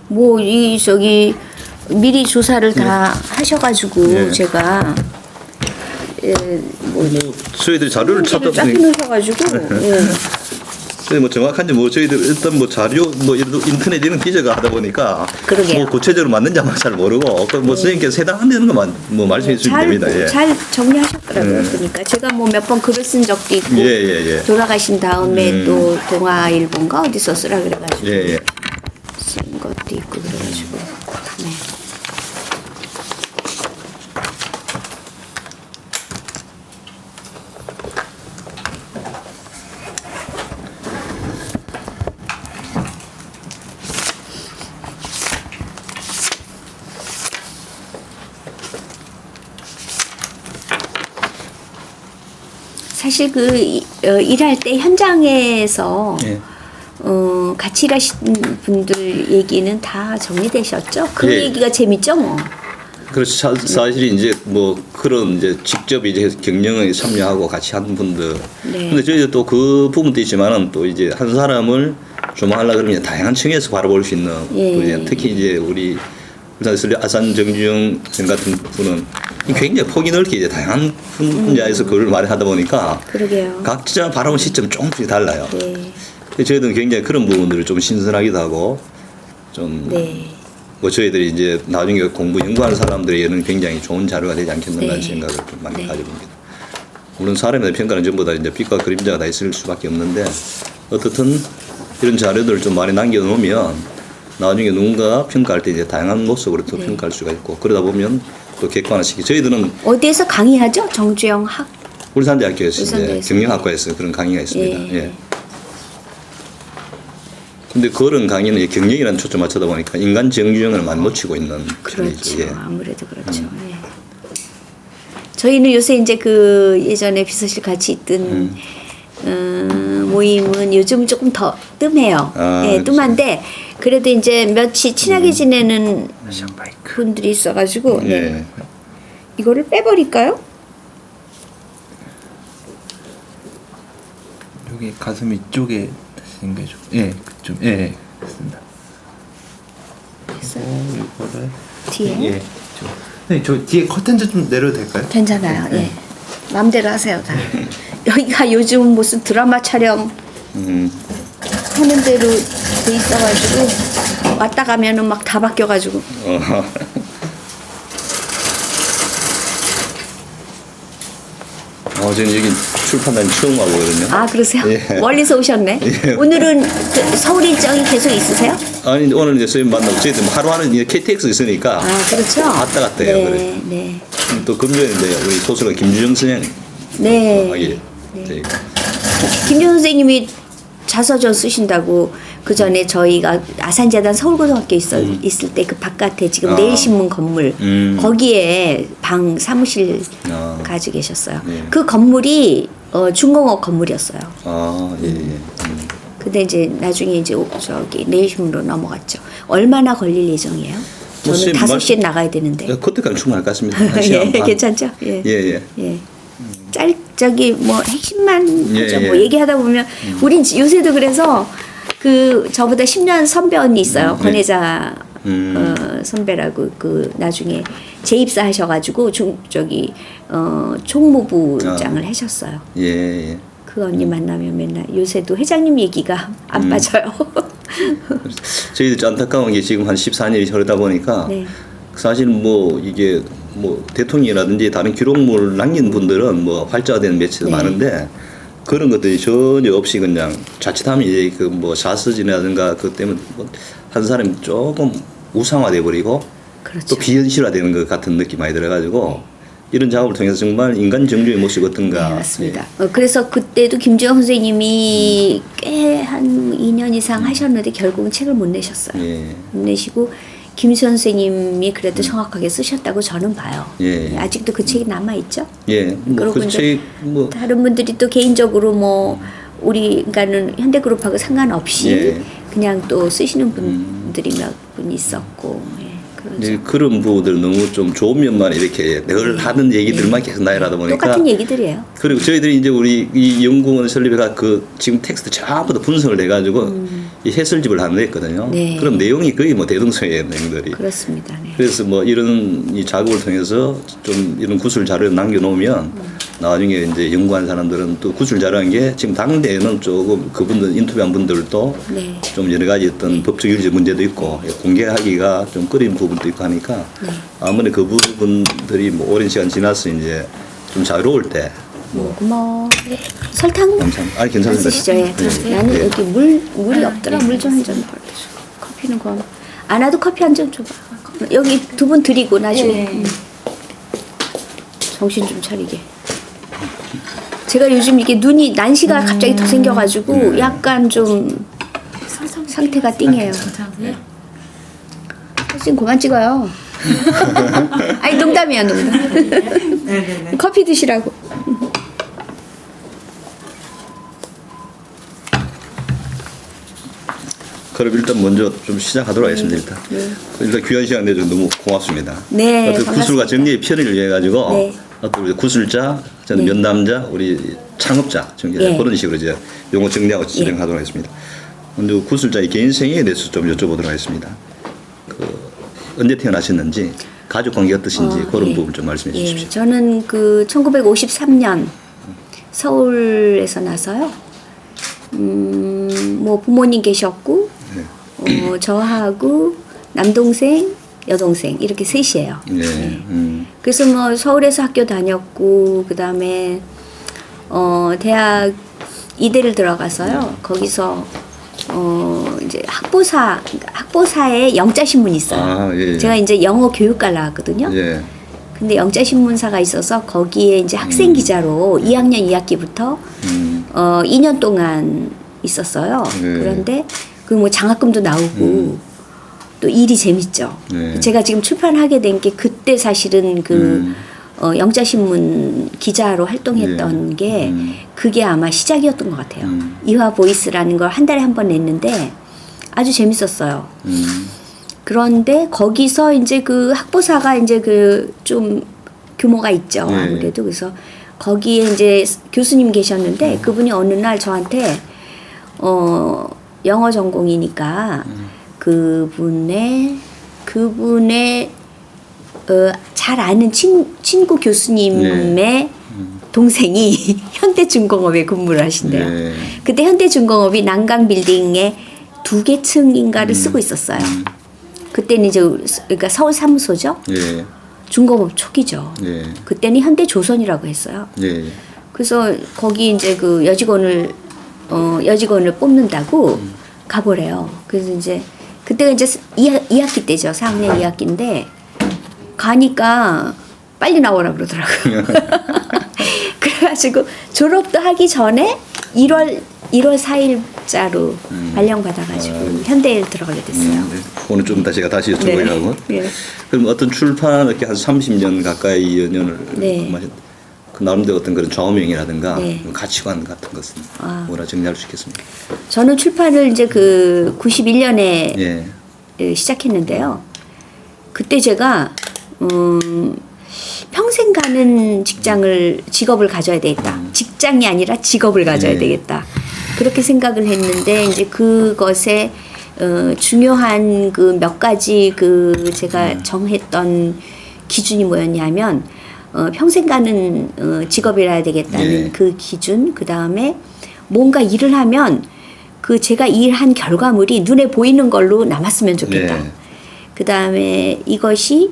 뭐 이 저기 미리 조사를 다 하셔가지고 예. 제가 뭐 저희들이 자료를 찾다 쫙 보니 해놓으셔가지고 예. 저희 뭐 정확한지 뭐 저희들 일단 뭐 자료 뭐 인터넷 이런 기재가 하다 보니까 그러게요. 뭐 구체적으로 맞는지 아마 잘 모르고 뭐 선생님께서 해당한다는 것만 뭐 말씀해 주시면 됩니다. 예. 잘 정리하셨더라고요. 그러니까 제가 뭐 몇 번 글을 쓴 적도 있고 예. 돌아가신 다음에 또 동아일보인가 어디서 쓰라 그래가지고 예. 쓴 것도 있고 그래가지고 네. 사실 일할 때 현장에서 예. 같이 일하시는 분들 얘기는 다 정리되셨죠? 그 예. 얘기가 재밌죠, 뭐. 그렇죠. 사실 이제 뭐 그런 이제 직접 이제 경영에 참여하고 같이 하는 분들. 네. 근데 저희도 또 그 부분도 있지만은 또 이제 한 사람을 조망하려 그러면 다양한 층에서 바라볼 수 있는 예. 또 이제 특히 이제 우리 아산 정주영 선 같은 분은 굉장히 폭이 넓게 이제 다양한 분야에서 그걸 말하다 보니까 그러게요. 각자 바라보는 시점이 조금씩 달라요. 네. 근데 저희들은 굉장히 그런 부분들을 좀 신선하기도 하고 좀 네. 뭐 저희들이 이제 나중에 공부 연구하는 사람들에게는 굉장히 좋은 자료가 되지 않겠는가 하는 네. 생각을 좀 많이 네. 가져봅니다. 물론 사람에 대한 평가는 전부 다 이제 빛과 그림자가 다 있을 수밖에 없는데 어떻든 이런 자료들을 좀 많이 남겨놓으면 나중에 누군가 평가할 때 이제 다양한 모습으로 또 네. 평가할 수가 있고 그러다 보면 또 객관화시키. 저희들은 어디에서 강의하죠? 정주영 학. 울산대학교에서 이제 울산대에서. 경영학과에서 그런 강의가 있습니다. 예. 예. 근데 그런 강의는 이제 경영이라는 초점 맞추다 보니까 인간 정규형을 많이 놓치고 있는 그렇죠. 편이죠. 예. 아무래도 그렇죠. 예. 저희는 요새 이제 그 예전에 비서실 같이 있던 모임은 요즘 조금 더 뜸해요. 아, 예, 그렇죠. 뜸한데 그래도 이제 며칠 친하게 지내는 분들이 있어가지고 네. 예. 이거를 빼버릴까요? 여기 가슴 이쪽에 생겨죠. 예, 좀 예, 그렇습니다. 그래서 이거를 뒤에 예, 저 뒤에 커튼 좀 내려도 될까요? 괜찮아요. 예, 마음대로 하세요 다. 여기가 요즘 무슨 드라마 촬영 하는 대로 돼 있어가지고 왔다 가면은 막 다 바뀌어가지고. 저는 여기 출판단 처음 와보거든요. 아 그러세요? 예. 멀리서 오셨네. 예. 오늘은 그 서울 일정이 계속 있으세요? 아니 오늘 이제 선생님 만나고 저희들 뭐 하루하루 이제 KTX 있으니까 아 그렇죠. 왔다 갔다 해요. 그래. 네, 네, 또 금요일인데 우리 소설가 김주정 선생 네. 하기 네. 김준 선생님이 자서전 쓰신다고 그 전에 저희가 아산재단 서울고등학교 있을 때 그 바깥에 지금 아. 내일신문 건물 거기에 방 사무실 아. 가지고 계셨어요. 네. 그 건물이 중공업 건물이었어요. 예. 근데 이제 나중에 이제 저기 내일신문으로 넘어갔죠. 얼마나 걸릴 예정이에요? 저는 뭐 5시에 나가야 되는데. 그때까지 충분할 것 같습니다. 한 예, 시간 반. 괜찮죠? 예. 예. 예. 저기 뭐 핵심만 예, 하죠. 예. 뭐 얘기하다 보면 우린 요새도 그래서 그 저보다 10년 선배 언니 있어요. 권혜자 선배라고 그 나중에 재입사 하셔가지고 총무부장을 하셨어요. 예. 그 언니 만나면 맨날 요새도 회장님 얘기가 안 빠져요. 저희도 안타까운 게 지금 한 14년이 흐르다 보니까 네. 사실 뭐 이게 뭐 대통령이라든지 다른 기록물을 남긴 분들은 뭐 활자화되는 매체도 네. 많은데 그런 것들이 전혀 없이 그냥 자칫하면 이제 그 뭐 사스지라든가 그 때문에 뭐 한 사람이 조금 우상화돼 버리고 그렇죠. 또 비현실화되는 것 같은 느낌 많이 들어가지고 이런 작업을 통해서 정말 인간 정주의 모습 어떤가. 네, 맞습니다. 그래서 그때도 김주영 선생님이 꽤 한 2년 이상 하셨는데 결국은 책을 못 내셨어요. 예. 못 내시고 김 선생님이 그래도 정확하게 쓰셨다고 저는 봐요. 예. 아직도 그 책이 남아 있죠. 예. 뭐 그리고 그 이제 책 뭐 다른 분들이 또 개인적으로 뭐 우리 그러니까는 현대그룹하고 상관없이 예. 그냥 또 쓰시는 분들이 몇 분 있었고. 예. 그러죠. 이제 그런 부분들 너무 좀 좋은 면만 이렇게 늘 하는 얘기들만 계속 나열하다 보니까 똑같은 얘기들이에요. 그리고 저희들이 이제 우리 이 연구원 설립회가 그 지금 텍스트 전부 다 분석을 해가지고 이 해설집을 하나 냈거든요. 네. 그럼 내용이 거의 뭐 대등소예요, 내용들이. 그렇습니다. 네. 그래서 뭐 이런 이 작업을 통해서 좀 이런 구술 자료를 남겨놓으면 나중에 이제 연구한 사람들은 또 구술 자료한 게 지금 당대에는 조금 그분들 인터뷰한 분들도 네. 좀 여러 가지 어떤 법적 윤리 문제도 있고 공개하기가 좀 꺼린 부분도 있고 하니까 네. 아무래도 그 부분들이 뭐 오랜 시간 지나서 이제 좀 자유로울 때 뭐 설탕 괜찮습니다. 아니 괜찮습니다. 드시죠. 예. 네. 나는 네. 여기 물이 없더라. 물 좀 한 잔 벌어줘. 커피는 거. 안 와도 커피 한 잔 줘봐. 여기 두 분 드리고 나중에 정신 좀 차리게. 제가 요즘 이게 눈이 난시가 갑자기 더 생겨가지고 약간 좀 상태가 띵해요. 사진 그만 찍어요. 아니 농담이야 농담. 커피 드시라고. 그럼 일단 먼저 좀 시작하도록 하겠습니다. 일단 귀한 시간 내줘서 너무 고맙습니다. 네, 어떤 구술과 반갑습니다. 정리의 편의를 위해 가지고 네. 어떤 우리 구술자, 저는 네. 면담자, 우리 창업자, 예. 그런 식으로 이제 용어 정리하고 진행하도록 하겠습니다. 먼저 구술자의 개인 생애에 대해서 좀 여쭤보도록 하겠습니다. 그 언제 태어나셨는지, 가족 관계 어떠신지 그런 예. 부분 좀 말씀해 주십시오. 예, 저는 그 1953년 서울에서 나서요. 뭐 부모님 계셨고, 저하고 남동생, 여동생 이렇게 셋이에요. 네. 그래서 뭐 서울에서 학교 다녔고 그 다음에 대학 이대를 들어가서요. 거기서 이제 학보사에 영자 신문이 있어요. 아, 예, 예. 제가 이제 영어 교육과를 나왔거든요. 예. 근데 영자 신문사가 있어서 거기에 이제 학생 기자로 2학년 2학기부터 2년 동안 있었어요. 네. 그런데 그 뭐 장학금도 나오고 또 일이 재밌죠. 네. 제가 지금 출판하게 된 게 그때 사실은 그 영자 신문 기자로 활동했던 네. 게 그게 아마 시작이었던 것 같아요. 이화 보이스라는 걸 한 달에 한 번 냈는데 아주 재밌었어요. 그런데 거기서 이제 그 학보사가 이제 그 좀 규모가 있죠. 네. 아무래도 그래서 거기에 이제 교수님 계셨는데 그분이 어느 날 저한테 영어 전공이니까 그분의 잘 아는 친구 교수님의 네. 동생이 현대중공업에 근무를 하신대요. 네. 그때 현대중공업이 난강 빌딩에 2개 층인가를 쓰고 있었어요. 그때는 이제 그러니까 서울 사무소죠. 예. 중공업 초기죠. 예. 그때는 현대조선이라고 했어요. 예. 그래서 거기 이제 그 여직원을 뽑는다고 가보래요. 그래서 이제 그때가 이제 2학기 때죠. 4학년 2학기인데 가니까 빨리 나오라 그러더라고요. 그래가지고 졸업도 하기 전에 1월 4일자로 발령받아가지고 현대에 들어가게 됐어요. 네. 오늘 좀 이따 제가 다시 여쭤보려고. 네. 그럼 어떤 출판 이렇게 한 30년 가까이 연연을 네. 근무하셨- 그 나름대로 어떤 그런 좌우명이라든가 네. 가치관 같은 것은 아. 뭐라 정리할 수 있겠습니까? 저는 출판을 이제 그 91년에 예. 시작했는데요. 그때 제가 평생 가는 직업을 가져야 되겠다. 직장이 아니라 직업을 가져야 네. 되겠다. 그렇게 생각을 했는데 이제 그것에 중요한 그 몇 가지 그 제가 정했던 기준이 뭐였냐면 평생 가는 직업이라 되겠다는 네. 그 기준. 그 다음에 뭔가 일을 하면 그 제가 일한 결과물이 눈에 보이는 걸로 남았으면 좋겠다. 네. 그 다음에 이것이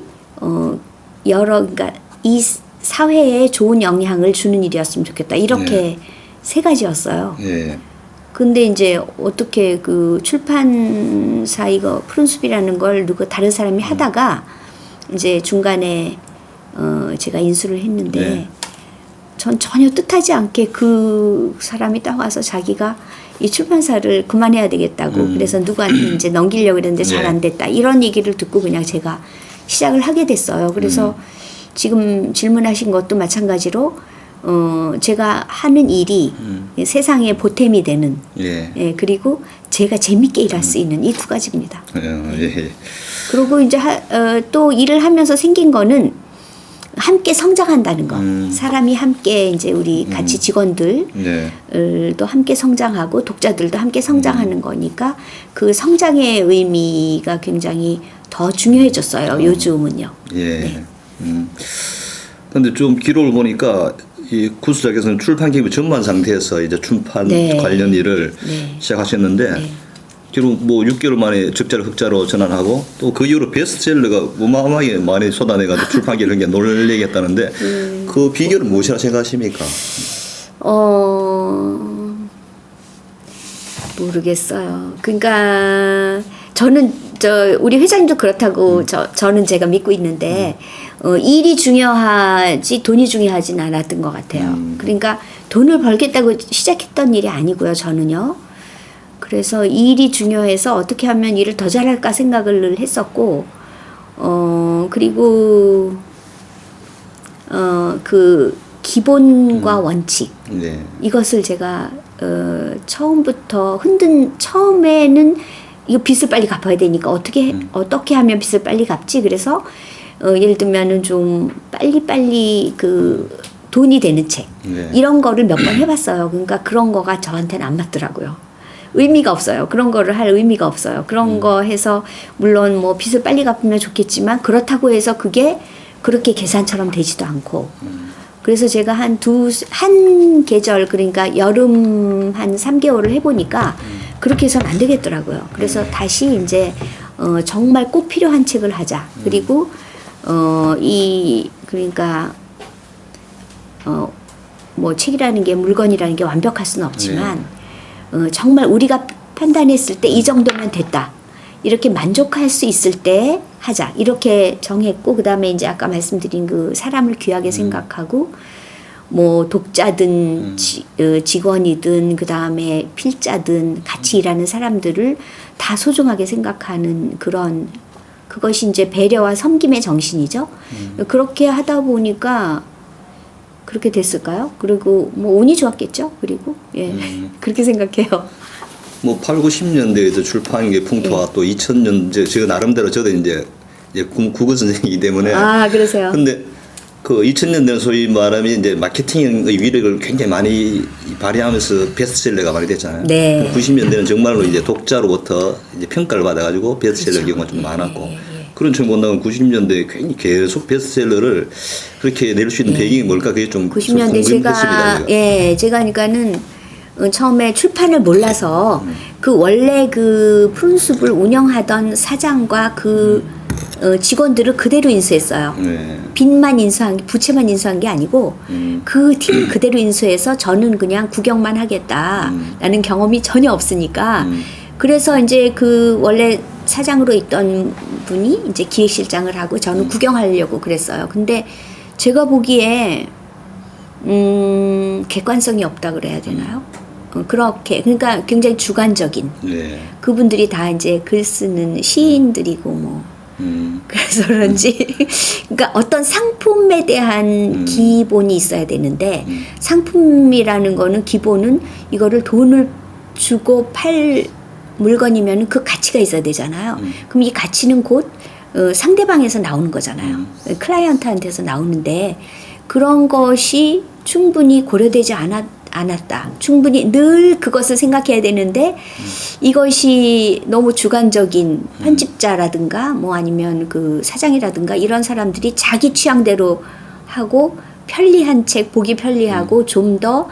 그러니까 이 사회에 좋은 영향을 주는 일이었으면 좋겠다. 이렇게 네. 세 가지였어요. 예. 근데 이제 어떻게 그 출판사 이거 푸른숲이라는 걸 다른 사람이 하다가 이제 중간에 제가 인수를 했는데 네. 전 전혀 뜻하지 않게 그 사람이 딱 와서 자기가 이 출판사를 그만해야 되겠다고 그래서 누구한테 이제 넘기려고 했는데 잘 네. 안 됐다 이런 얘기를 듣고 그냥 제가 시작을 하게 됐어요. 그래서 지금 질문하신 것도 마찬가지로 제가 하는 일이 세상에 보탬이 되는 예. 예, 그리고 제가 재밌게 일할 수 있는 이 두 가지입니다. 예. 그리고 이제 또 일을 하면서 생긴 거는 함께 성장한다는 거. 사람이 함께 이제 우리 같이 직원들 네. 도 함께 성장하고 독자들도 함께 성장하는 거니까 그 성장의 의미가 굉장히 더 중요해졌어요. 요즘은요. 예. 네. 근데 좀 기록을 보니까 이 구수작에서는 출판 기획 전무한 상태에서 이제 출판 네. 관련 일을 네. 시작하셨는데 네. 결국 뭐 6개월 만에 적자를 흑자로 전환하고 또 그 이후로 베스트셀러가 어마어마하게 많이 쏟아내가지고 출판계를 굉장히 놀래겠다는데 그 비결은 무엇이라 생각하십니까? 모르겠어요. 그러니까 저는 우리 회장님도 그렇다고 저는 제가 믿고 있는데 일이 중요하지 돈이 중요하진 않았던 것 같아요. 그러니까 돈을 벌겠다고 시작했던 일이 아니고요. 저는요. 그래서 일이 중요해서 어떻게 하면 일을 더 잘할까 생각을 했었고 그리고 그 기본과 원칙 네. 이것을 제가 처음부터 처음에는 이거 빚을 빨리 갚아야 되니까 어떻게 하면 빚을 빨리 갚지? 그래서 예를 들면은 좀 빨리 그 돈이 되는 책 네. 이런 거를 몇 번 해봤어요. 그러니까 그런 거가 저한테는 안 맞더라고요. 의미가 없어요. 그런 거를 할 의미가 없어요. 그런 거 해서 물론 뭐 빚을 빨리 갚으면 좋겠지만 그렇다고 해서 그게 그렇게 계산처럼 되지도 않고 그래서 제가 한 계절 그러니까 여름 한 3개월을 해보니까 그렇게 해서는 안 되겠더라고요. 그래서 다시 이제 정말 꼭 필요한 책을 하자. 그리고 그러니까 뭐 책이라는 게 물건이라는 게 완벽할 수는 없지만 정말 우리가 판단했을 때 이 정도면 됐다. 이렇게 만족할 수 있을 때 하자. 이렇게 정했고 그다음에 이제 아까 말씀드린 그 사람을 귀하게 생각하고 뭐 독자든 직원이든 그다음에 필자든 같이 일하는 사람들을 다 소중하게 생각하는 그것이 이제 배려와 섬김의 정신이죠. 그렇게 하다 보니까 그렇게 됐을까요? 그리고 뭐 운이 좋았겠죠. 그리고 그렇게 생각해요. 뭐 8, 90년대에도 출판계 풍토와 또 2000년대 제가 나름대로 저도 이제 국어 선생이기 때문에 그러세요. 근데 그 2000년대는 소위 말하면 이제 마케팅의 위력을 굉장히 많이 발휘하면서 베스트셀러가 많이 됐잖아요. 네. 90년대는 정말로 이제 독자로부터 이제 평가를 받아가지고 베스트셀러 경우가 좀 많았고 그런 점 본다면 90년대에 굉장히 계속 베스트셀러를 그렇게 낼 수 있는 배경이 뭘까 그게 좀 90년대 궁금했습니다. 제가 그러니까는 처음에 출판을 몰라서 그 원래 그 푸른숲을 운영하던 사장과 그 직원들을 그대로 인수했어요. 네. 빚만 인수한 부채만 인수한 게 아니고 그 팀 그대로 인수해서 저는 그냥 구경만 하겠다라는 경험이 전혀 없으니까 그래서 이제 그 원래 사장으로 있던 분이 이제 기획실장을 하고 저는 구경하려고 그랬어요. 근데 제가 보기에 객관성이 없다 그래야 되나요? 그렇게 그러니까 굉장히 주관적인 네. 그분들이 다 이제 글 쓰는 시인들이고 뭐 그래서 그런지 그러니까 어떤 상품에 대한 기본이 있어야 되는데 상품이라는 거는 기본은 이거를 돈을 주고 팔 물건이면 그 가치가 있어야 되잖아요. 그럼 이 가치는 곧 상대방에서 나오는 거잖아요. 클라이언트한테서 나오는데 그런 것이 충분히 고려되지 않았다. 충분히 늘 그것을 생각해야 되는데 이것이 너무 주관적인 편집자라든가 뭐 아니면 그 사장이라든가 이런 사람들이 자기 취향대로 하고 편리한 책 보기 편리하고 좀 더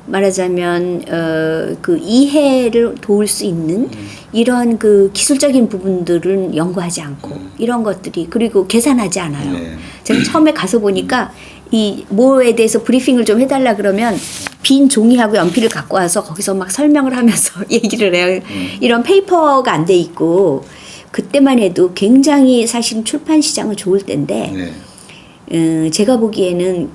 말하자면 그 이해를 도울 수 있는 이런 그 기술적인 부분들은 연구하지 않고 이런 것들이 그리고 계산하지 않아요. 네. 제가 처음에 가서 보니까 이 뭐에 대해서 브리핑을 좀 해달라 그러면 빈 종이하고 연필을 갖고 와서 거기서 막 설명을 하면서 얘기를 해요. 이런 페이퍼가 안 돼 있고 그때만 해도 굉장히 사실 출판 시장은 좋을 때인데 제가 보기에는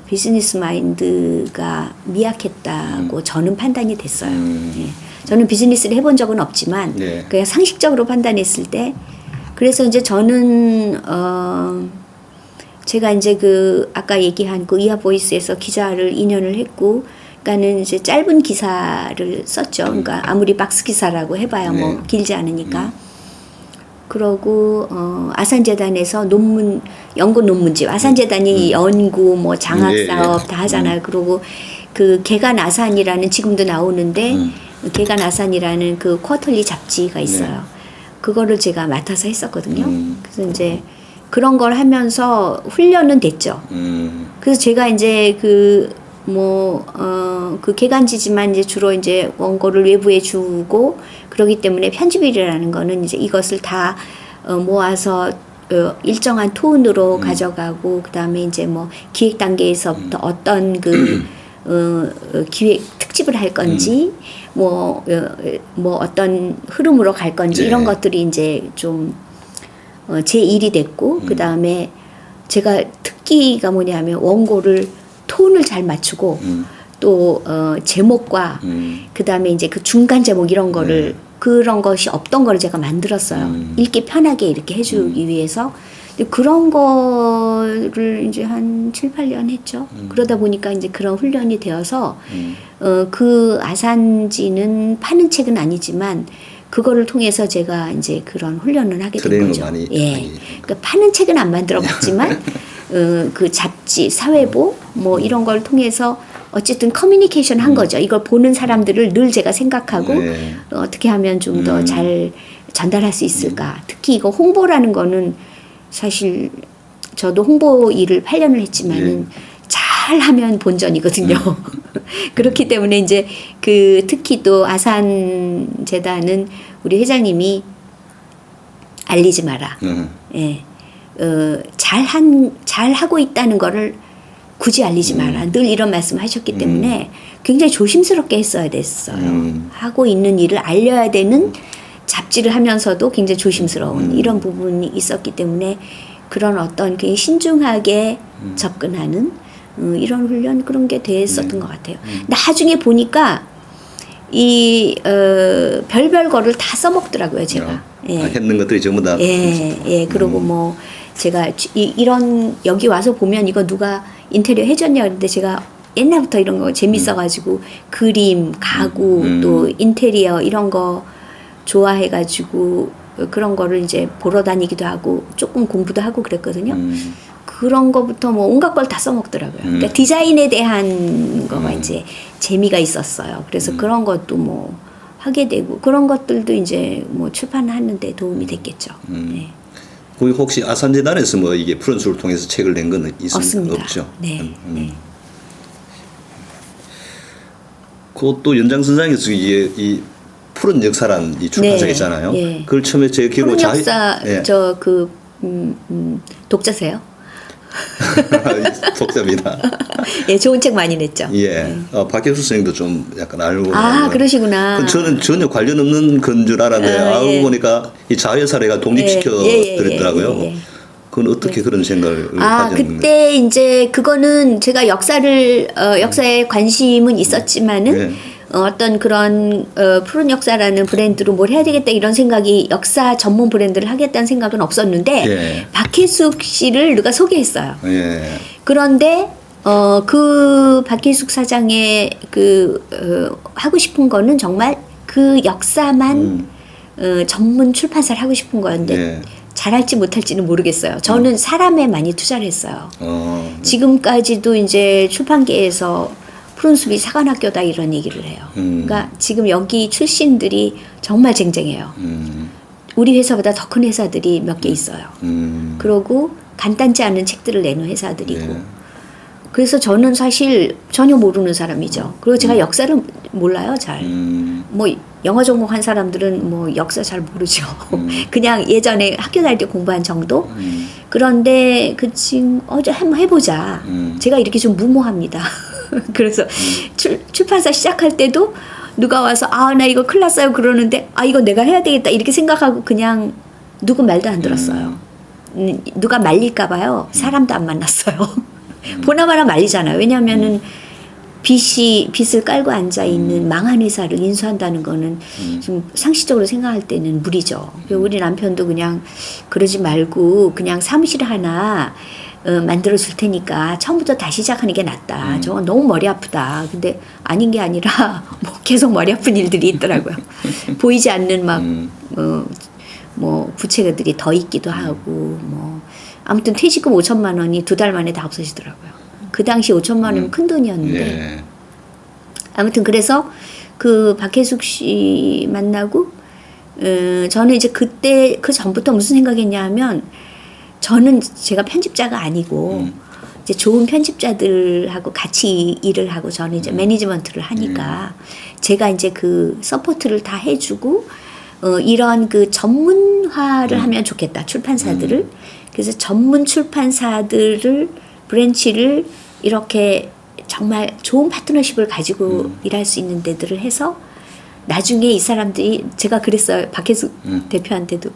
비즈니스 마인드가 미약했다고 저는 판단이 됐어요. 저는 비즈니스를 해본 적은 없지만 그냥 상식적으로 판단했을 때 그래서 이제 저는 제가 이제 그 아까 얘기한 그 이하보이스에서 기자를 2년을 했고 그러니까는 이제 짧은 기사를 썼죠. 그러니까 아무리 박스 기사라고 해봐야 뭐 길지 않으니까 그러고 아산재단에서 연구 논문집, 아산재단이 연구 뭐 장학 예, 예. 사업 다 하잖아요. 그러고 그 개간 아산이라는 지금도 나오는데 개간 아산이라는 그 쿼터리 잡지가 있어요. 그거를 제가 맡아서 했었거든요. 그래서 이제 그런 걸 하면서 훈련은 됐죠. 그래서 제가 이제 그 개간지지만 이제 주로 이제 원고를 외부에 주고 그러기 때문에 편집일이라는 거는 이제 이것을 다 모아서 일정한 톤으로 가져가고 그다음에 이제 뭐 기획 단계에서부터 어떤 그 기획 특집을 할 건지 뭐 어떤 흐름으로 갈 건지 네. 이런 것들이 이제 좀 제 일이 됐고 그다음에 제가 특기가 뭐냐면 원고를 톤을 잘 맞추고 또 제목과 그다음에 이제 그 중간 제목 이런 거를 그런 것이 없던 거를 제가 만들었어요. 읽기 편하게 이렇게 해주기 위해서. 근데 그런 거를 이제 한 7, 8년 했죠. 그러다 보니까 이제 그런 훈련이 되어서 그 아산지는 파는 책은 아니지만 그거를 통해서 제가 이제 그런 훈련을 하게 된 트레이닝을 거죠. 많이 그러니까 파는 책은 안 만들어 봤지만 그 잡지, 사회보 뭐 이런 걸 통해서 어쨌든 커뮤니케이션 한 거죠. 이걸 보는 사람들을 늘 제가 생각하고 네. 어떻게 하면 좀 더 잘 전달할 수 있을까. 특히 이거 홍보라는 거는 사실 저도 홍보 일을 8년을 했지만은 잘하면 본전이거든요. 그렇기 때문에 이제 그 특히 또 아산 재단은 우리 회장님이 알리지 마라. 예. 잘하고 있다는 거를 굳이 알리지 마라. 늘 이런 말씀 하셨기 때문에 굉장히 조심스럽게 했어야 됐어요. 하고 있는 일을 알려야 되는 잡지를 하면서도 굉장히 조심스러운 이런 부분이 있었기 때문에 그런 어떤 굉장히 신중하게 접근하는 이런 훈련 그런 게 됐었던 것 같아요. 나중에 보니까 이 별별 거를 다 써먹더라고요, 제가. 예. 했는 것들이 전부 다. 예. 그리고 뭐 제가 이런 여기 와서 보면 이거 누가 인테리어 해줬냐 그랬는데 제가 옛날부터 이런 거 재밌어가지고 그림, 가구 또 인테리어 이런 거 좋아해가지고 그런 거를 이제 보러 다니기도 하고 조금 공부도 하고 그랬거든요. 그런 거부터 뭐 온갖 걸 다 써먹더라고요. 그러니까 디자인에 대한 거가 이제 재미가 있었어요. 그래서 그런 것도 뭐 하게 되고 그런 것들도 이제 뭐 출판하는데 도움이 됐겠죠. 네. 거기 혹시 아산재단에서 뭐 이게 푸른 수를 통해서 책을 낸 건 없습니다. 없죠? 네. 네. 그것도 연장선상에서 이게 이 푸른 역사란 이 출판사가 네. 있잖아요. 예. 그걸 처음에 제 기억으로 푸른 역사 예. 독자세요? 독자입니다. 예, 좋은 책 많이 냈죠. 예. 박혜수 선생님도 좀 약간 알고. 아, 그러시구나. 저는 전혀 관련 없는 건 줄 알았는데 알고 예. 보니까 이 자회 사례가 독립시켜 드렸더라고요. 그건 어떻게 그런 생각을 가졌는지. 그때 이제 그거는 제가 역사에 관심은 있었지만은 어떤 그런 푸른 역사라는 브랜드로 뭘 해야 되겠다 이런 생각이 역사 전문 브랜드를 하겠다는 생각은 없었는데 박혜숙 씨를 누가 소개했어요. 그런데 그 박혜숙 사장의 하고 싶은 거는 정말 그 역사만 전문 출판사를 하고 싶은 거였는데 잘할지 못할지는 모르겠어요. 저는 사람에 많이 투자를 했어요. 지금까지도 이제 출판계에서 푸른숲이 사관학교다 이런 얘기를 해요. 그러니까 지금 여기 출신들이 정말 쟁쟁해요. 우리 회사보다 더 큰 회사들이 몇 개 있어요. 그러고 간단치 않은 책들을 내는 회사들이고. 그래서 저는 사실 전혀 모르는 사람이죠. 그리고 제가 역사를 몰라요, 잘. 뭐 영어 전공한 사람들은 뭐 역사 잘 모르죠. 그냥 예전에 학교 다닐 때 공부한 정도. 그런데 그 지금 어제 한번 해보자. 제가 이렇게 좀 무모합니다. 그래서 출판사 시작할 때도 누가 와서 나 이거 큰일 났어요 그러는데 이거 내가 해야 되겠다 이렇게 생각하고 그냥 누구 말도 안 들었어요. 누가 말릴까 봐요. 사람도 안 만났어요. 보나마나 말리잖아요. 왜냐하면은 빚을 깔고 앉아있는 망한 회사를 인수한다는 거는 좀 상식적으로 생각할 때는 무리죠. 우리 남편도 그냥 그러지 말고 그냥 사무실 하나 만들어 줄 테니까 처음부터 다시 시작하는 게 낫다. 저건 너무 머리 아프다. 근데 아닌 게 아니라 뭐 계속 머리 아픈 일들이 있더라고요. 보이지 않는 막 뭐 부채들이 더 있기도 하고 뭐 아무튼 퇴직금 5천만 원이 2달 만에 다 없어지더라고요. 그 당시 5천만 원이면 큰 돈이었는데 예. 아무튼 그래서 그 박혜숙 씨 만나고 저는 이제 그때 그 전부터 무슨 생각했냐 하면 저는 제가 편집자가 아니고 이제 좋은 편집자들하고 같이 일을 하고 저는 이제 매니지먼트를 하니까 제가 이제 그 서포트를 다 해주고 이런 그 전문화를 하면 좋겠다 출판사들을 그래서 전문 출판사들을 브랜치를 이렇게 정말 좋은 파트너십을 가지고 일할 수 있는 데들을 해서 나중에 이 사람들이 제가 그랬어요 박혜숙 대표한테도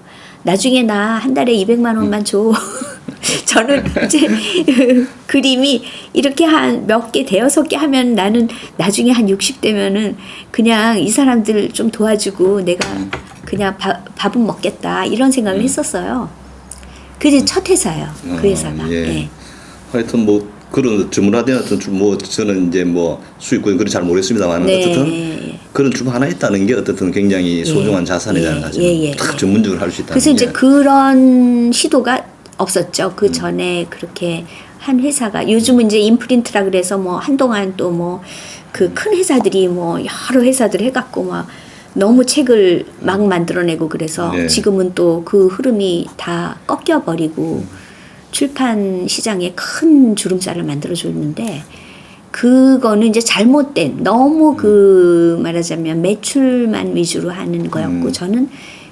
나중에 나 한 달에 200만 원만 줘. 저는 이제 그림이 이렇게 한 몇 개 대여섯 개 하면 나는 나중에 한 60대면은 그냥 이 사람들 좀 도와주고 내가 그냥 밥은 먹겠다 이런 생각을 했었어요. 그게 첫 회사예요. 그 회사가. 예. 예. 하여튼 뭐 그런 주문화된 어떤 뭐 저는 이제 뭐 수익권 그런 잘 모르겠습니다만 네. 어쨌든 그런 주문 하나 있다는 게 어쨌든 굉장히 소중한 자산이라는 사실 딱 전문적으로 할 수 있다는 그래서 게. 이제 그런 시도가 없었죠. 그 전에 그렇게 한 회사가 요즘은 이제 인프린트라 그래서 뭐 한동안 또 뭐 그 큰 회사들이 뭐 여러 회사들 해갖고 막 너무 책을 막 만들어내고 그래서 네. 지금은 또 그 흐름이 다 꺾여버리고 출판 시장에 큰 주름살을 만들어줬는데 그거는 이제 잘못된 너무 그 말하자면 매출만 위주로 하는 거였고 저는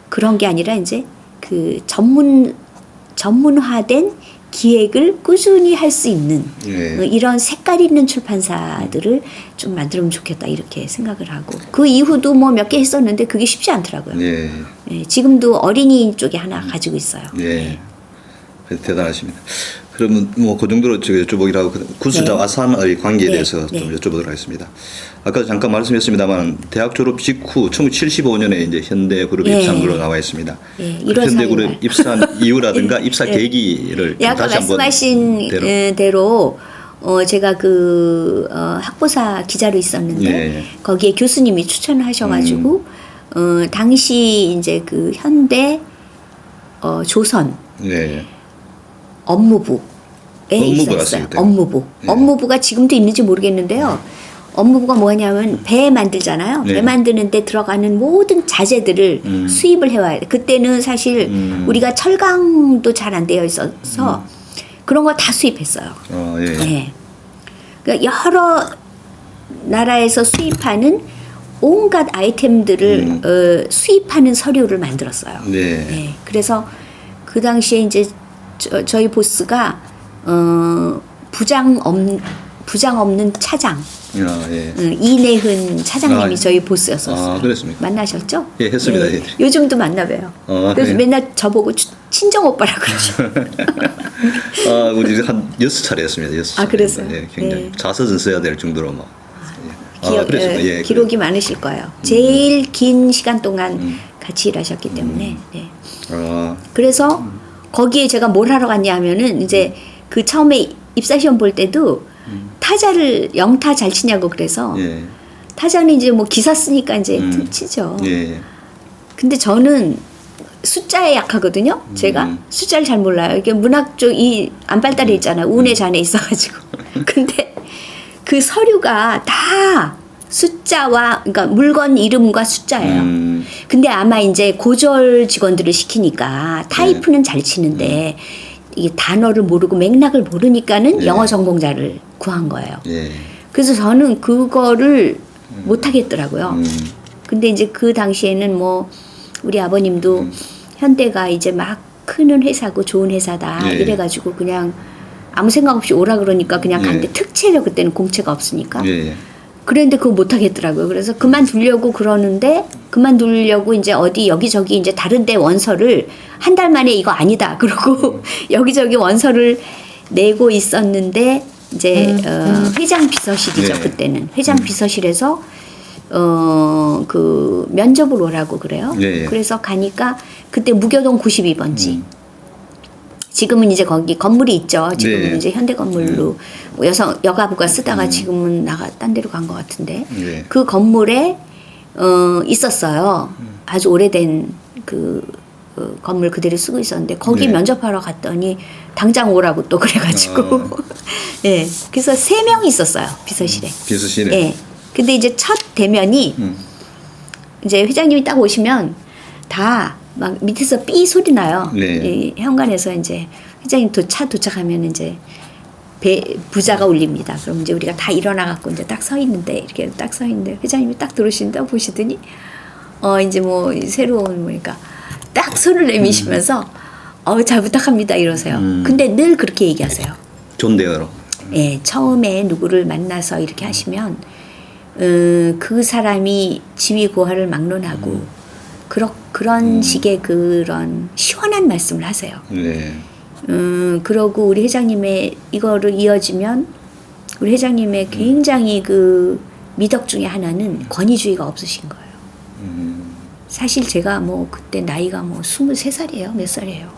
그런 게 아니라 이제 그 전문화된 기획을 꾸준히 할 수 있는 예. 이런 색깔 있는 출판사들을 좀 만들면 좋겠다 이렇게 생각을 하고 그 이후도 뭐 몇 개 했었는데 그게 쉽지 않더라고요. 예. 예, 지금도 어린이 쪽에 하나 가지고 있어요. 예. 대단하십니다. 그러면 뭐 그 정도로 제가 여쭤보기로 하고 구수자와 아산의 관계에 네. 대해서 네. 좀 여쭤보도록 하겠습니다. 아까 잠깐 말씀했습니다만 대학 졸업 직후 1975년에 이제 현대그룹 예. 입사한 걸로 나와 있습니다. 예, 그 1월 현대그룹 4일. 입사한 이유라든가 입사 예. 계기를 예, 아까 다시 한번 말씀하신 대로 제가 그 학보사 기자로 있었는데 예. 거기에 교수님이 추천하셔가지고 당시 이제 그 현대 조선 예. 업무부에 업무부가 있었어요. 있을 때요? 업무부. 예. 업무부가 지금도 있는지 모르겠는데요. 업무부가 뭐냐면 배 만들잖아요. 네. 배 만드는데 들어가는 모든 자재들을 수입을 해와야 돼. 그때는 사실 우리가 철강도 잘 안 되어 있어서 그런 거 다 수입했어요. 예. 네. 그러니까 여러 나라에서 수입하는 온갖 아이템들을 수입하는 서류를 만들었어요. 네. 네. 그래서 그 당시에 이제 저희 보스가 부장 없는 차장 예. 이내흔 차장님이 아, 저희 보스였었어요. 아, 그랬습니까? 만나셨죠? 예, 했습니다. 네. 예. 요즘도 만나봬요. 그래서 예. 맨날 저보고 친정 오빠라 그러죠. 우리 한 6차례 했습니다. 6차례. 아, 그랬어요? 예, 굉장히 네. 자서전 써야 될 정도로 막. 그랬습니다. 예, 기록이 많으실 거예요. 제일 긴 시간 동안 같이 일하셨기 때문에. 네. 그래서 거기에 제가 뭘 하러 갔냐 하면은 이제 그 처음에 입사 시험 볼 때도 타자를 영타 잘 치냐고 그래서 예. 타자는 이제 뭐 기사 쓰니까 이제 치죠. 예. 근데 저는 숫자에 약하거든요. 제가 숫자를 잘 몰라요. 이게 문학 쪽 이 안 발달해 있잖아요. 운의 잔에 있어가지고. 근데 그 서류가 다 숫자와 그러니까 물건 이름과 숫자예요. 근데 아마 이제 고졸 직원들을 시키니까 타이프는 잘 치는데 이게 단어를 모르고 맥락을 모르니까는 영어 전공자를 구한 거예요. 예. 그래서 저는 그거를 못 하겠더라고요. 근데 이제 그 당시에는 뭐 우리 아버님도 현대가 이제 막 크는 회사고 좋은 회사다 예. 이래가지고 그냥 아무 생각 없이 오라 그러니까 그냥 예. 갔는데 특채죠. 그때는 공채가 없으니까. 예. 그랬는데 그거 못 하겠더라고요. 그래서 그만두려고 그러는데 그만두려고 이제 어디 여기저기 이제 다른데 원서를 한 달 만에 이거 아니다. 그러고 여기저기 원서를 내고 있었는데 이제 회장 비서실이죠. 네. 그때는 회장 비서실에서 그 면접을 오라고 그래요. 네. 그래서 가니까 그때 무교동 92번지. 지금은 이제 거기 건물이 있죠. 지금은 네. 이제 현대 건물로 뭐 여가부가 쓰다가 지금은 딴 데로 간 것 같은데 네. 그 건물에 있었어요. 아주 오래된 그 그 건물 그대로 쓰고 있었는데 거기 네. 면접하러 갔더니 당장 오라고 또 그래가지고 예 그래서 3명이 있었어요 비서실에. 비서실에. 예. 근데 이제 첫 대면이 이제 회장님이 딱 오시면 다 막 밑에서 삐 소리 나요. 네. 이 현관에서 이제 회장님 차 도착하면 이제 부자가 울립니다. 그럼 이제 우리가 다 일어나 갖고 이제 딱 서 있는데 이렇게 딱 서 있는데 회장님이 딱 들어오신다 보시더니 이제 뭐 새로운 뭐니까 딱 손을 내미시면서 잘 부탁합니다 이러세요. 근데 늘 그렇게 얘기하세요. 존대어로. 예, 처음에 누구를 만나서 이렇게 하시면 그 사람이 지위 고하를 막론하고 그런 식의 그런 시원한 말씀을 하세요. 네. 그러고 우리 회장님의 이거를 이어지면 우리 회장님의 굉장히 그 미덕 중에 하나는 권위주의가 없으신 거예요. 사실 제가 뭐 그때 나이가 뭐 23살이에요. 몇 살이에요?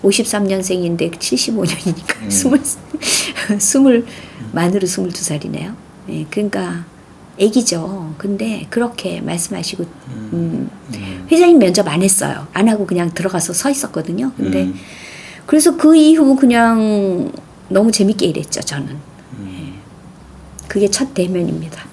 53년생인데 75년이니까 만으로 22살이네요. 예, 그러니까 애기죠. 근데 그렇게 말씀하시고 회장님 면접 안 했어요. 안 하고 그냥 들어가서 서 있었거든요. 근데 그래서 그 이후 그냥 너무 재밌게 일했죠. 저는. 예. 그게 첫 대면입니다.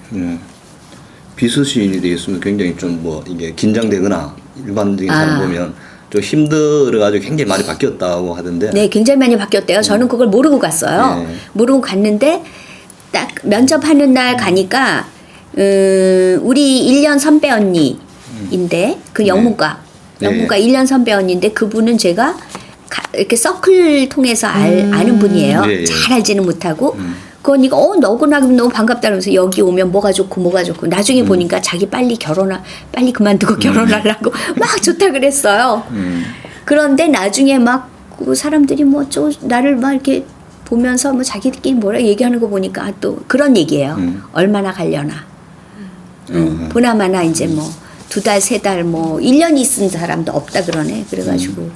비서실이 돼 있으면 굉장히 좀 뭐 이게 긴장되거나 일반적인 사람 보면 좀 힘들어가지고 굉장히 많이 바뀌었다고 하던데. 네, 굉장히 많이 바뀌었대요. 저는 그걸 모르고 갔어요. 네. 모르고 갔는데 딱 면접하는 날 가니까 우리 1년 선배 언니인데 그 영문과 네. 1년 선배 언니인데 그분은 제가 이렇게 서클 통해서 아는 분이에요. 네. 잘 알지는 못하고 그 언니가 너구나 너무 반갑다 그러면서 여기 오면 뭐가 좋고 나중에 보니까 자기 빨리 그만두고 결혼하려고 막 좋다 그랬어요. 그런데 나중에 막 그 사람들이 뭐 나를 막 이렇게 보면서 뭐 자기들끼리 뭐라 얘기하는 거 보니까 또 그런 얘기예요. 얼마나 가려나. 보나마나 이제 뭐 2달, 3달 뭐 1년 있은 사람도 없다 그러네. 그래가지고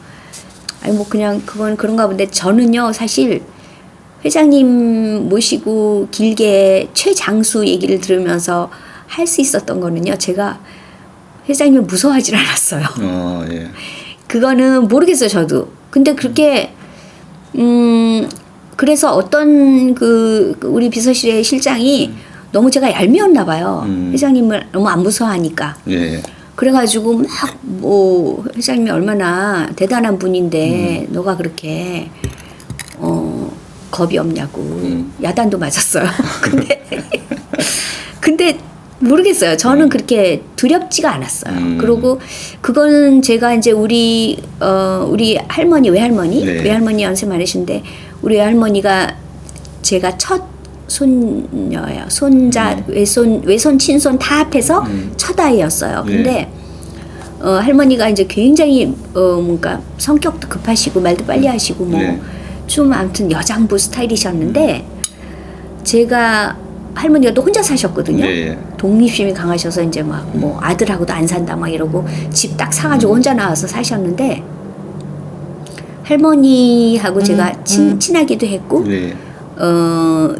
아니 뭐 그냥 그건 그런가 본데 저는요 사실 회장님 모시고 길게 최장수 얘기를 들으면서 할 수 있었던 거는요 제가 회장님을 무서워하지 않았어요. 예. 그거는 모르겠어요 저도. 근데 그렇게 그래서 어떤 그 우리 비서실의 실장이 너무 제가 얄미웠나 봐요. 회장님을 너무 안 무서워하니까. 예. 그래가지고 막 뭐 회장님이 얼마나 대단한 분인데 너가 그렇게 겁이 없냐고 야단도 맞았어요. 근데 모르겠어요. 저는 그렇게 두렵지가 않았어요. 그리고 그거는 제가 이제 우리 외할머니 네. 외할머니 연세 많으신데 우리 외할머니가 제가 첫 손녀예요. 손자 외손 친손 다 합해서 첫 아이였어요. 근데 할머니가 이제 굉장히 뭔가 성격도 급하시고 말도 빨리 하시고 뭐 좀 아무튼 여장부 스타일이셨는데 제가 할머니가 또 혼자 사셨거든요. 네. 독립심이 강하셔서 이제 막 뭐 아들하고도 안 산다 막 이러고 집 딱 사가지고 혼자 나와서 사셨는데 할머니하고 제가 친하기도 했고 네.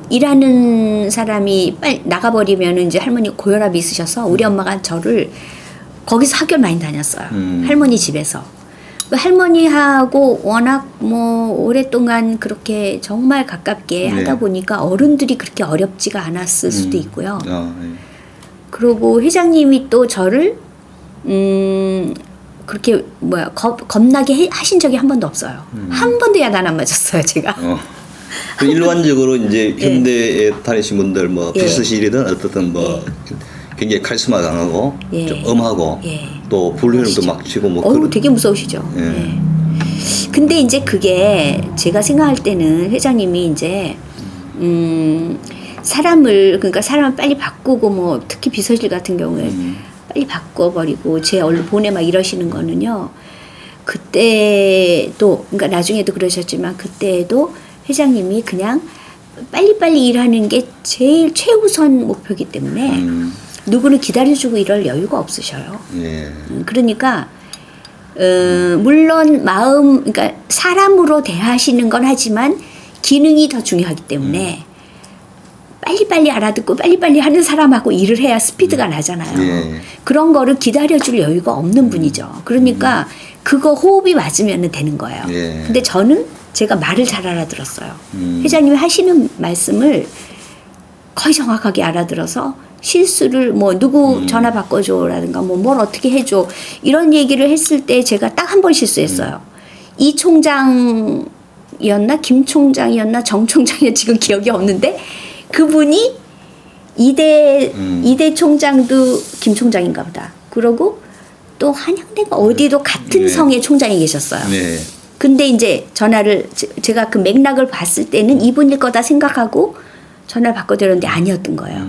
일하는 사람이 빨리 나가버리면 이제 할머니가 고혈압이 있으셔서 우리 엄마가 저를 거기서 학교를 많이 다녔어요. 할머니 집에서. 그 할머니하고 워낙 뭐 오랫동안 그렇게 정말 가깝게 하다 보니까 어른들이 그렇게 어렵지가 않았을 수도 있고요. 예. 그리고 회장님이 또 저를 그렇게 겁나게 하신 적이 한 번도 없어요. 한 번도 야단 안 맞았어요, 제가. 그 일반적으로 이제 현대에 다니신 분들 뭐 예. 비서실이든 어떻든 뭐 굉장히 카리스마 강하고 예. 좀 엄하고 예. 또 불륜도 막 치고 뭐 그런. 되게 무서우시죠. 예. 예. 근데 이제 그게 제가 생각할 때는 회장님이 이제 사람을 빨리 바꾸고 뭐 특히 비서실 같은 경우에 빨리 바꿔버리고 제 얼른 보내 막 이러시는 거는요. 그때도 그러니까 나중에도 그러셨지만 그때도 회장님이 그냥 빨리빨리 일하는 게 제일 최우선 목표이기 때문에 누구를 기다려주고 이럴 여유가 없으셔요. 예. 그러니까 물론 그러니까 사람으로 대하시는 건 하지만 기능이 더 중요하기 때문에 빨리빨리 알아듣고 빨리빨리 하는 사람하고 일을 해야 스피드가 나잖아요. 예. 그런 거를 기다려줄 여유가 없는 분이죠. 그러니까 그거 호흡이 맞으면 되는 거예요. 예. 근데 저는 제가 말을 잘 알아들었어요. 회장님이 하시는 말씀을 거의 정확하게 알아들어서 실수를 뭐 누구 전화 바꿔줘라든가 뭐 뭘 어떻게 해줘 이런 얘기를 했을 때 제가 딱 한 번 실수했어요. 이 총장이었나 김 총장이었나 정 총장이었나 지금 기억이 없는데 그분이 이대 총장도 김 총장인가 보다. 그러고 또 한양대가 어디도 같은 네. 성의 총장이 계셨어요. 네. 근데 이제 전화를 제가 그 맥락을 봤을 때는 이분일 거다 생각하고 전화를 바꿔드렸는데 아니었던 거예요.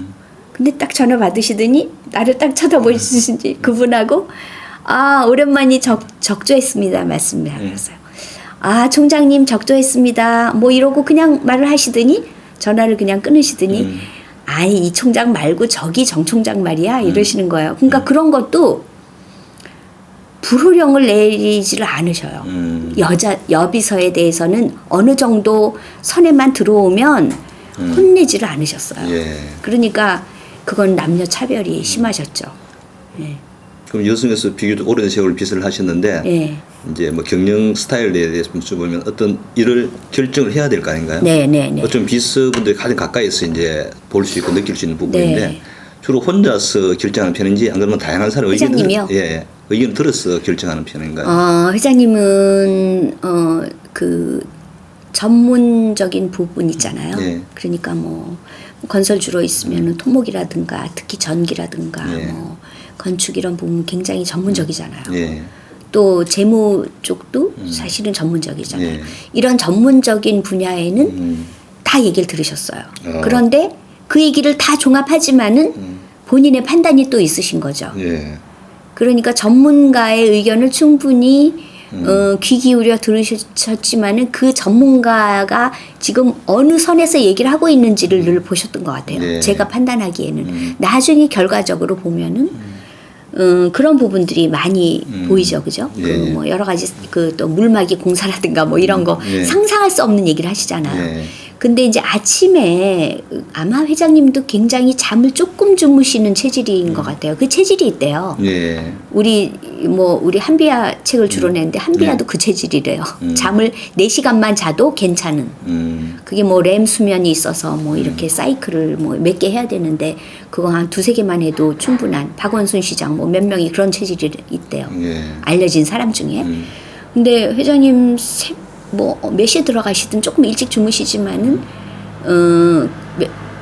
근데 딱 전화 받으시더니 나를 딱 쳐다보시는지 그분하고 아 오랜만에 적조했습니다 말씀을 하셨어요. 아 총장님 적조했습니다. 뭐 이러고 그냥 말을 하시더니 전화를 그냥 끊으시더니 아니 이 총장 말고 저기 정 총장 말이야 이러시는 거예요. 그러니까 그런 것도 불호령을 내리지를 않으셔요. 여비서에 대해서는 어느 정도 선에만 들어오면 혼내지를 않으셨어요. 예. 그러니까 그건 남녀 차별이 심하셨죠. 예. 그럼 여성에서 비교적 오랜 세월 빚을 하셨는데 예. 이제 뭐 경영 스타일에 대해서 보면 어떤 일을 결정을 해야 될 거 아닌가요? 네, 네, 네. 어쩜 비서분들이 가장 가까이서 이제 볼 수 있고 느낄 수 있는 부분인데 네. 주로 혼자서 결정하는 편인지 안 그러면 다양한 사람 회장님이요? 예, 의견을 들어서 결정하는 편인가요? 회장님은 그 전문적인 부분 있잖아요. 네. 그러니까 뭐 건설 주로 있으면은 토목이라든가 특히 전기라든가 네. 뭐 건축 이런 부분 굉장히 전문적이잖아요. 예. 또 재무 쪽도 사실은 전문적이잖아요. 예. 이런 전문적인 분야에는 다 얘기를 들으셨어요. 그런데 그 얘기를 다 종합하지만은 본인의 판단이 또 있으신 거죠. 예. 그러니까 전문가의 의견을 충분히 귀 기울여 들으셨지만은 그 전문가가 지금 어느 선에서 얘기를 하고 있는지를 늘 보셨던 것 같아요. 네. 제가 판단하기에는 나중에 결과적으로 보면은 그런 부분들이 많이 보이죠, 그죠? 예. 그 뭐 여러 가지 그 또 물막이 공사라든가 뭐 이런 거 예. 상상할 수 없는 얘기를 하시잖아요. 예. 근데 이제 아침에 아마 회장님도 굉장히 잠을 조금 주무시는 체질인 것 같아요. 그 체질이 있대요. 예. 우리 한비아 책을 주로 냈는데 한비아도 그 체질이래요. 잠을 4시간만 자도 괜찮은. 그게 뭐 렘 수면이 있어서 뭐 이렇게 사이클을 뭐 몇 개 해야 되는데 그거 한 2-3개만 해도 충분한. 박원순 시장 뭐 몇 명이 그런 체질이 있대요. 예. 알려진 사람 중에. 근데 회장님 몇 시에 들어가시든 조금 일찍 주무시지만은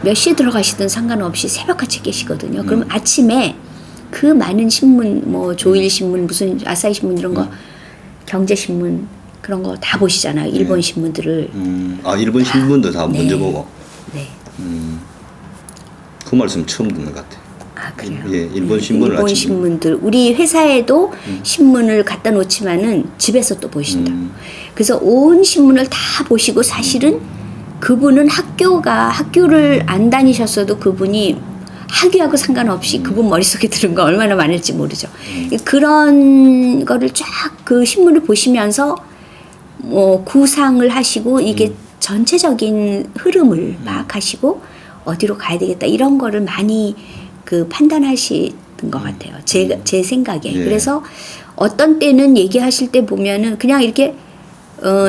몇 시에 들어가시든 상관없이 새벽같이 계시거든요. 그럼 아침에 그 많은 신문 뭐 조일신문 무슨 아사히 신문 이런 거 경제신문 그런 거 다 보시잖아요. 일본 신문들을. 일본 신문도 다 네. 먼저 보고. 네. 그 말씀 처음 듣는 것 같아요. 아 그래요. 예, 일본 신문을 일본 아침- 신문들 우리 회사에도 신문을 갖다 놓지만은 집에서 또 보신다. 그래서 온 신문을 다 보시고 사실은 그분은 학교를 안 다니셨어도 그분이 학위하고 상관없이 그분 머릿속에 들은 거 얼마나 많을지 모르죠. 그런 거를 쫙 그 신문을 보시면서 구상을 하시고 이게 전체적인 흐름을 파악하시고 어디로 가야 되겠다 이런 거를 많이 그 판단하시는 것 같아요. 제 생각에. 예. 그래서 어떤 때는 얘기하실 때 보면은 그냥 이렇게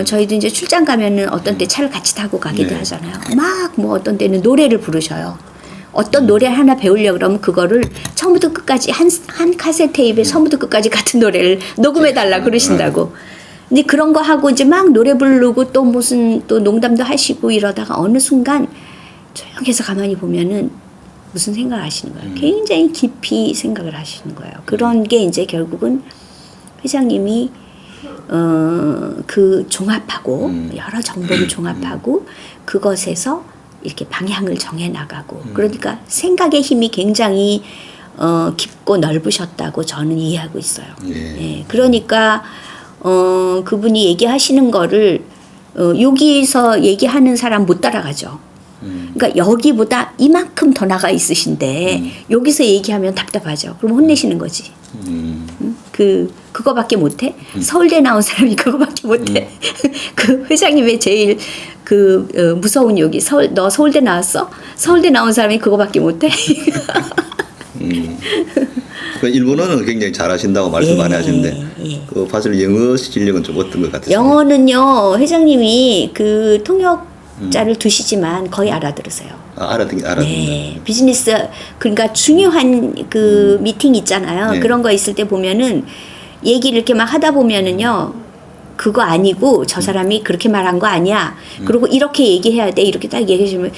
저희도 이제 출장 가면은 어떤 때 차를 같이 타고 가기도 네. 하잖아요. 막 뭐 어떤 때는 노래를 부르셔요. 어떤 노래 하나 배우려고 그러면 그거를 처음부터 끝까지 한 카세트 테이프에 처음부터 끝까지 같은 노래를 녹음해 달라 그러신다고. 근데 그런 거 하고 이제 막 노래 부르고 또 무슨 또 농담도 하시고 이러다가 어느 순간 조용해서 가만히 보면은 무슨 생각을 하시는 거예요. 굉장히 깊이 생각을 하시는 거예요. 그런 게 이제 결국은 회장님이 그 종합하고 여러 정보를 종합하고 그것에서 이렇게 방향을 정해 나가고 그러니까 생각의 힘이 굉장히 깊고 넓으셨다고 저는 이해하고 있어요. 예, 그러니까 그분이 얘기하시는 거를 여기서 얘기하는 사람 못 따라가죠. 그러니까 여기보다 이만큼 더 나가 있으신데 여기서 얘기하면 답답하죠. 그럼 혼내시는 거지. 그거밖에 못해? 서울대 나온 사람이 그거밖에 못해? 그 회장님의 제일 무서운 욕이 너 서울대 나왔어? 서울대 나온 사람이 그거밖에 못해? 그 일본어는 굉장히 잘하신다고 말씀 많이 하시는데 예. 그 사실 영어 실력은 좀 어떤 것 같으세요? 영어는요 회장님이 그 통역자를 두시지만 거의 알아들으세요. 알아듣긴. 네, 비즈니스 그러니까 중요한 그 미팅 있잖아요. 네. 그런 거 있을 때 보면은 얘기를 이렇게 막 하다 보면은요. 그거 아니고 저 사람이 그렇게 말한 거 아니야. 그리고 이렇게 얘기해야 돼. 이렇게 딱 얘기해 주면